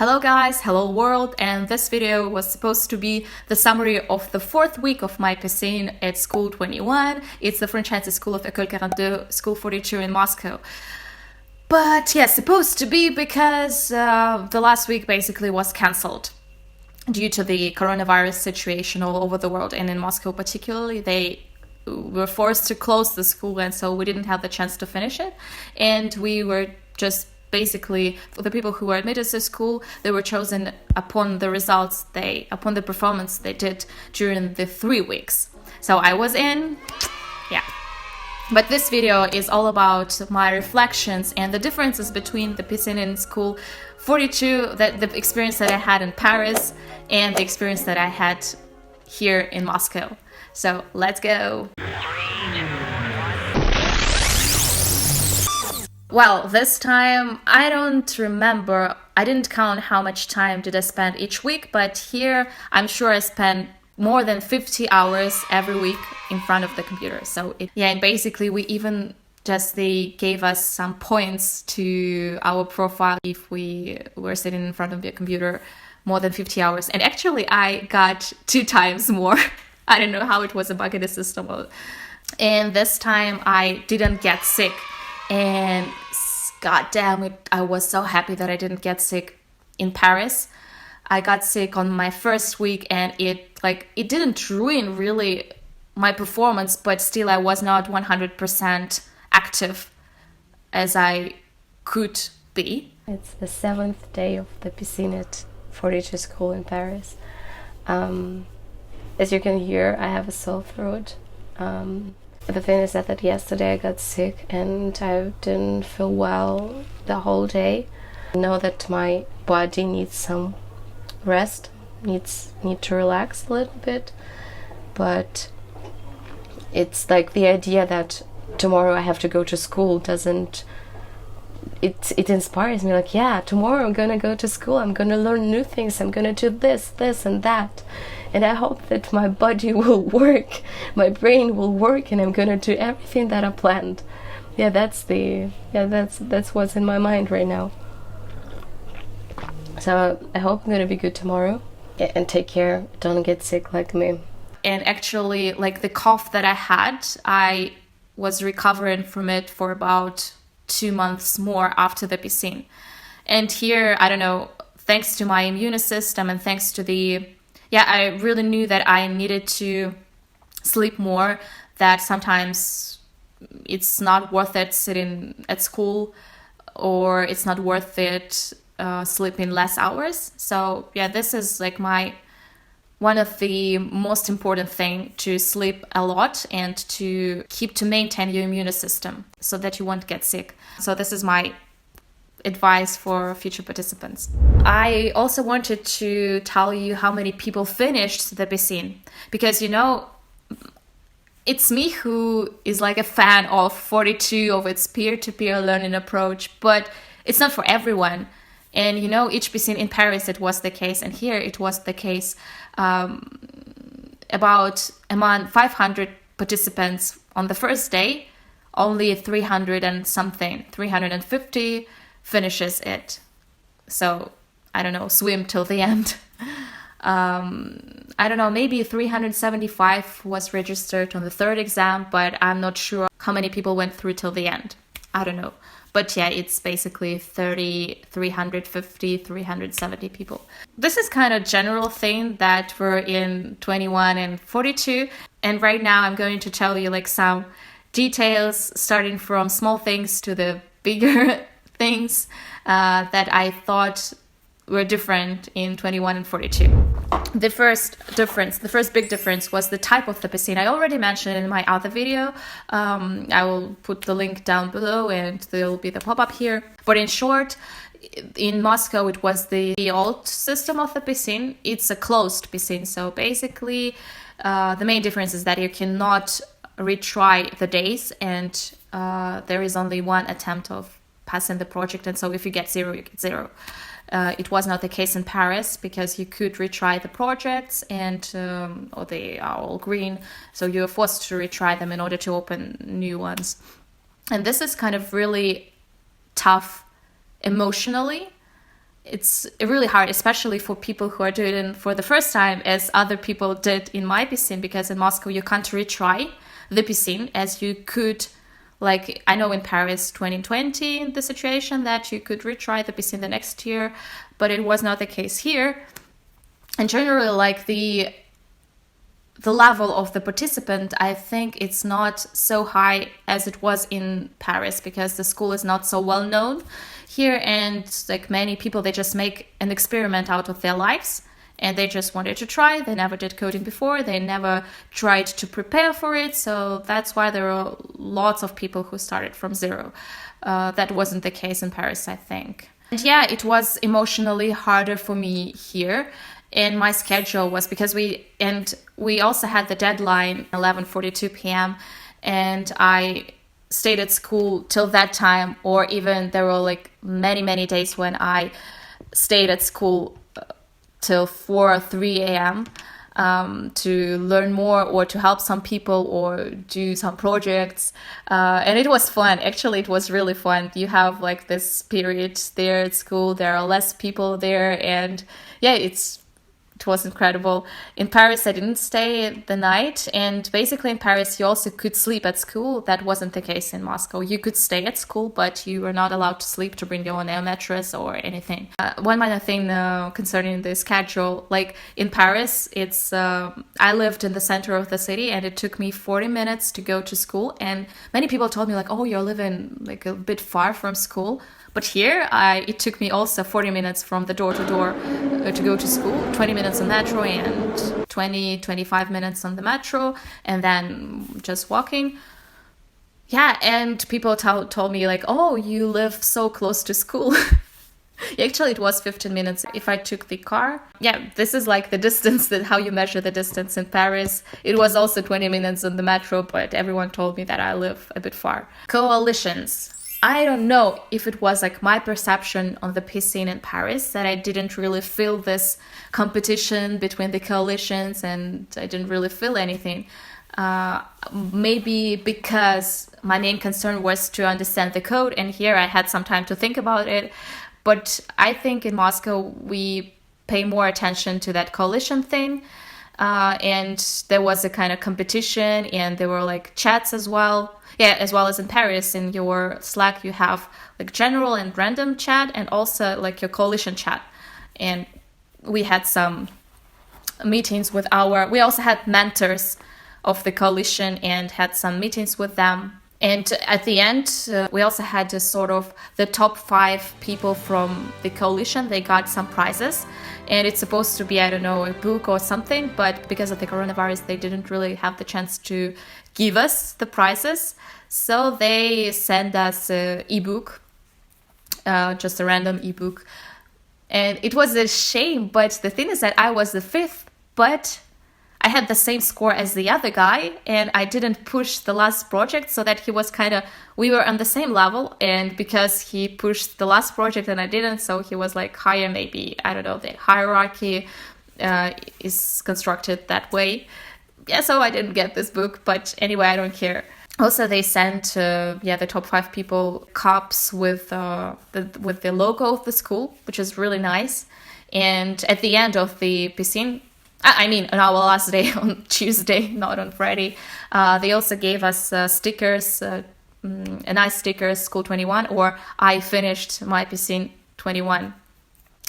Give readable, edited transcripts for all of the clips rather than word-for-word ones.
Hello guys, hello world, and this video was supposed to be the summary of the 4th week of my Piscine at School 21. It's the franchise school of École 42, School 42 in Moscow. But yeah, supposed to be because the last week basically was cancelled due to the coronavirus situation all over the world, and in Moscow particularly. They were forced to close the school, and so we didn't have the chance to finish it. And we were just basically, for the people who were admitted to school, they were chosen upon the results upon the performance they did during the 3 weeks. So I was in, yeah. But this video is all about my reflections and the differences between the Piscine in School 42, the experience that I had in Paris, and the experience that I had here in Moscow. So let's go. Well, this time, I don't remember, I didn't count how much time did I spend each week, but here I'm sure I spent more than 50 hours every week in front of the computer. So and basically they gave us some points to our profile if we were sitting in front of the computer more than 50 hours. And actually I got 2 times more. I don't know how it was a bug in the system. And this time I didn't get sick. And god damn it, I was so happy that I didn't get sick in Paris. I got sick on my first week, and it didn't ruin really my performance, but still I was not 100% active as I could be. It's the 7th day of the Piscine at 42 school in Paris. As you can hear, I have a sore throat. The thing is that yesterday I got sick and I didn't feel well the whole day. I know that my body needs some rest, need to relax a little bit, but it's like the idea that tomorrow I have to go to school it inspires me, like, yeah, tomorrow I'm gonna go to school, I'm gonna learn new things, I'm gonna do this and that, and I hope that my body will work, my brain will work, and I'm gonna do everything that I planned. That's what's in my mind right now. So I hope I'm gonna be good tomorrow, and take care, don't get sick like me. And actually, like, the cough that I had, I was recovering from it for about 2 months more after the Piscine. And here, I don't know, thanks to my immune system and thanks to I really knew that I needed to sleep more, that sometimes it's not worth it sitting at school, or it's not worth it sleeping less hours. So this is like one of the most important thing, to sleep a lot and to maintain your immune system so that you won't get sick. So this is my advice for future participants. I also wanted to tell you how many people finished the Piscine, because it's me who is like a fan of 42, of its peer-to-peer learning approach, but it's not for everyone. And each Piscine in Paris, it was the case, and here it was the case. About among 500 participants on the first day, only 350 finishes it. So I don't know, swim till the end. I don't know, maybe 375 was registered on the 3rd exam, but I'm not sure how many people went through till the end. I don't know. But it's basically 350, 370 people. This is kind of general thing that were in 21 and 42. And right now I'm going to tell you like some details, starting from small things to the bigger things that I thought were different in 21 and 42. The first big difference was the type of the Piscine. I already mentioned it in my other video. I will put the link down below, and there will be the pop-up here. But in short, in Moscow, it was the old system of the Piscine. It's a closed Piscine. So basically, the main difference is that you cannot retry the days, and there is only one attempt of passing the project. And so if you get 0, you get 0. It was not the case in Paris, because you could retry the projects, and or they are all green, so you're forced to retry them in order to open new ones. And this is kind of really tough emotionally, it's really hard, especially for people who are doing it for the first time, as other people did in my piscine, because in Moscow you can't retry the piscine as you could, like I know in Paris 2020, the situation that you could retry the piscine the next year, but it was not the case here. And generally, like the level of the participant, I think it's not so high as it was in Paris, because the school is not so well known here, and like many people, they just make an experiment out of their lives, and they just wanted to try. They never did coding before, they never tried to prepare for it, so that's why there are lots of people who started from zero. That wasn't the case in Paris, I think. And yeah, it was emotionally harder for me here. And my schedule was, because we also had the deadline 11:42 p.m. and I stayed at school till that time, or even there were like many days when I stayed at school till 4 or 3 a.m. To learn more or to help some people or do some projects, and it was fun. Actually, it was really fun. You have like this period there at school, there are less people there, and yeah, it was incredible. In Paris, I didn't stay the night, and basically in Paris you also could sleep at school. That wasn't the case in Moscow. You could stay at school, but you were not allowed to sleep, to bring your own air mattress or anything. One minor thing concerning the schedule, like in Paris, it's I lived in the center of the city, and it took me 40 minutes to go to school, and many people told me like, oh, you're living like a bit far from school. But here, it took me also 40 minutes from the door to door to go to school, 20 minutes on metro and 25 minutes on the metro, and then just walking. Yeah, and people told me like, oh, you live so close to school. Actually, it was 15 minutes if I took the car. Yeah, this is like the distance, that how you measure the distance in Paris. It was also 20 minutes on the metro, but everyone told me that I live a bit far. Coalitions. I don't know if it was like my perception on the piscine in Paris, that I didn't really feel this competition between the coalitions, and I didn't really feel anything. Maybe because my main concern was to understand the code, and here I had some time to think about it. But I think in Moscow we pay more attention to that coalition thing. And there was a kind of competition, and there were like chats as well. Yeah, as well as in Paris, in your Slack, you have like general and random chat, and also like your coalition chat. And we had some meetings with we also had mentors of the coalition and had some meetings with them. And at the end, we also had a sort of the top 5 people from the coalition. They got some prizes, and it's supposed to be, I don't know, a book or something. But because of the coronavirus, they didn't really have the chance to give us the prizes. So they sent us an ebook, just a random ebook. And it was a shame, but the thing is that I was the 5th, but I had the same score as the other guy, and I didn't push the last project, so that he was we were on the same level, and because he pushed the last project and I didn't, so he was like higher, maybe, I don't know, the hierarchy is constructed that way. Yeah, so I didn't get this book, but anyway, I don't care. Also, they sent the top 5 people cups with the logo of the school, which is really nice. And at the end of the piscine, I mean, on our last day on Tuesday, not on Friday, they also gave us stickers, a nice sticker, School 21, or I finished my piscine 21.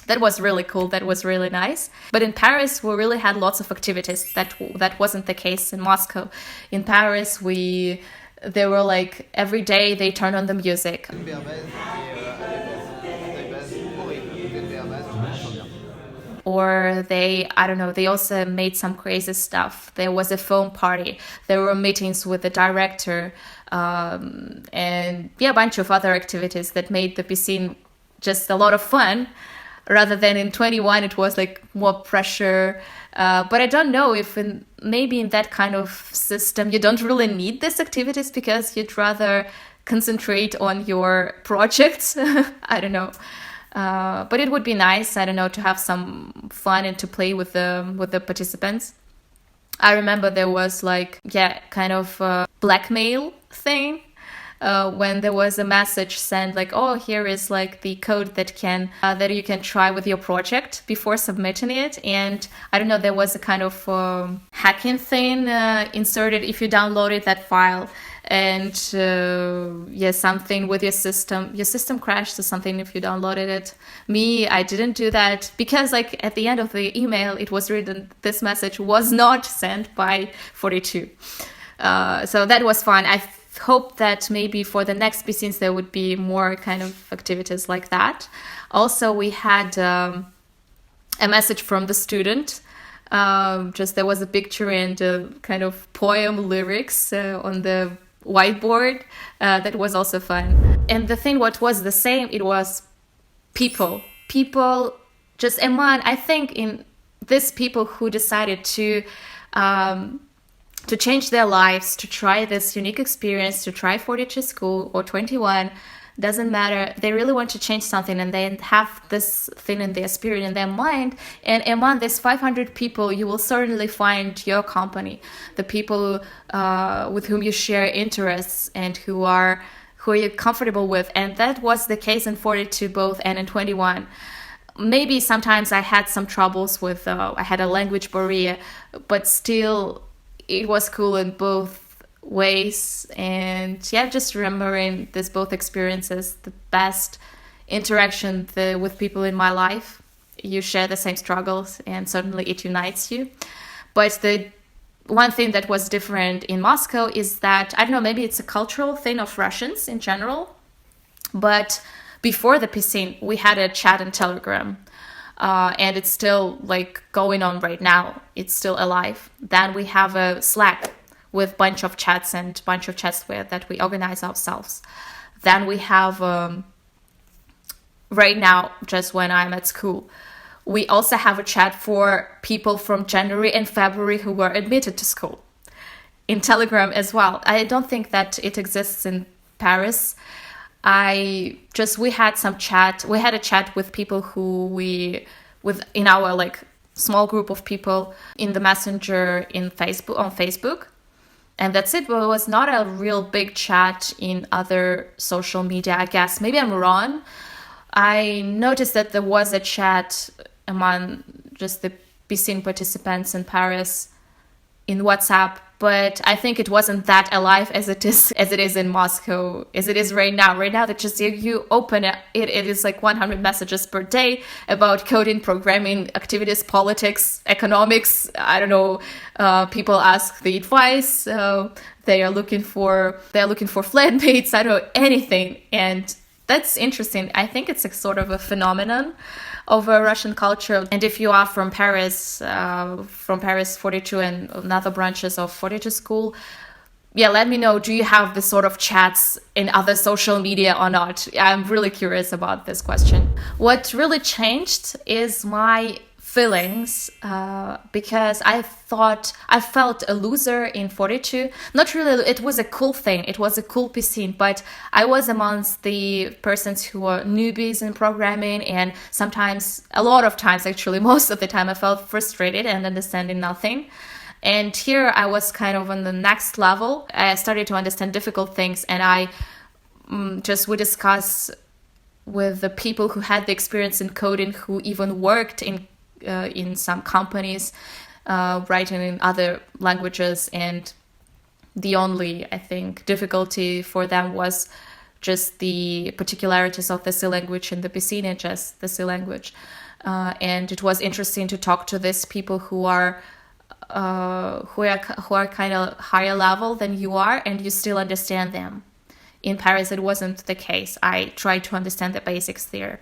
That was really cool. That was really nice. But in Paris, we really had lots of activities. That wasn't the case in Moscow. In Paris, there were like every day they turned on the music. Or they also made some crazy stuff. There was a foam party. There were meetings with the director, and a bunch of other activities that made the piscine just a lot of fun, rather than in 21 it was like more pressure. But I don't know if maybe in that kind of system you don't really need these activities, because you'd rather concentrate on your projects. I don't know. But it would be nice, I don't know, to have some fun and to play with the participants. I remember there was kind of a blackmail thing when there was a message sent like, oh, here is like the code that you can try with your project before submitting it. And I don't know, there was a kind of hacking thing inserted if you downloaded that file, and something with your system crashed or something if you downloaded it. I didn't do that because like at the end of the email it was written, this message was not sent by 42. So that was fun. I hope that maybe for the next Piscines there would be more kind of activities like that. Also, we had a message from the student. Just there was a picture and a kind of poem lyrics on the whiteboard. That was also fun. And the thing what was the same, it was people just among, I think, in these people who decided to change their lives, to try this unique experience, to try 42 school or 21, doesn't matter. They really want to change something, and they have this thing in their spirit, in their mind. And among these 500 people, you will certainly find your company, the people with whom you share interests and who you're comfortable with. And that was the case in 42 both and in 21. Maybe sometimes I had some troubles with, I had a language barrier, but still it was cool in both ways. And yeah, just remembering these both experiences, the best interaction with people in my life. You share the same struggles and certainly it unites you. But the one thing that was different in Moscow is that, I don't know, maybe it's a cultural thing of Russians in general, but before the Piscine, we had a chat on Telegram. And it's still like going on right now. It's still alive. Then we have a Slack with bunch of chats that we organize ourselves. Then we have, right now, just when I'm at school, we also have a chat for people from January and February who were admitted to school in Telegram as well. I don't think that it exists in Paris. We had a chat with people who in our like small group of people in the messenger on Facebook. And that's it. But it was not a real big chat in other social media, I guess. Maybe I'm wrong. I noticed that there was a chat among just the Piscine participants in Paris in WhatsApp, but I think it wasn't that alive as it is in Moscow, as it is right now. Right now, that just you open it is like 100 messages per day about coding, programming, activities, politics, economics. I don't know. People ask the advice. They are looking for flatmates. I don't know, anything, and that's interesting. I think it's a sort of a phenomenon of a Russian culture. And if you are from Paris 42 and other branches of 42 school, yeah, let me know, do you have this sort of chats in other social media or not? I'm really curious about this question. What really changed is my feelings, because I felt a loser in 42. Not really, it was a cool thing, it was a cool Piscine, but I was amongst the persons who were newbies in programming, and sometimes, a lot of times actually, most of the time I felt frustrated and understanding nothing. And here I was kind of on the next level. I started to understand difficult things, and we discuss with the people who had the experience in coding, who even worked in some companies, writing in other languages, and the only, I think, difficulty for them was just the particularities of the C language and the Piscine, just the C language. And it was interesting to talk to these people who are kind of higher level than you are, and you still understand them. In Paris, it wasn't the case. I tried to understand the basics there.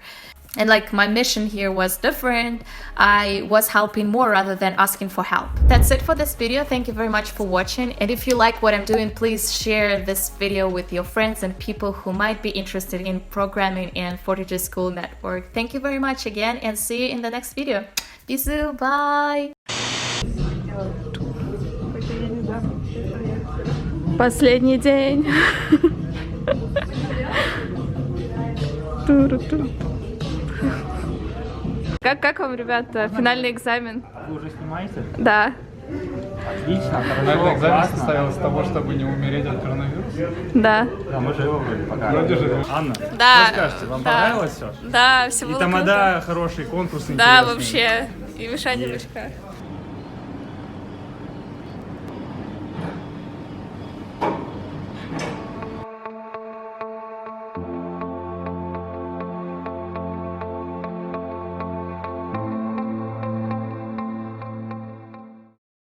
And like my mission here was different. I was helping more rather than asking for help. That's it for this video. Thank you very much for watching. And if you like what I'm doing, please share this video with your friends and people who might be interested in programming and 42 School Network. Thank you very much again, and see you in the next video. Bisous, bye! Последний день. Как вам, ребята, финальный экзамен? Вы уже снимаете? Да. Отлично, На хорошо, этот экзамен классно. состоял с того, чтобы не умереть от коронавируса? Да. Да, мы живы вроде пока. Вроде же. Анна, Да, что скажете, вам да. понравилось все? Да, все И было тамада круто. хороший, конкурс Да, интересный. вообще. И Миша девочка.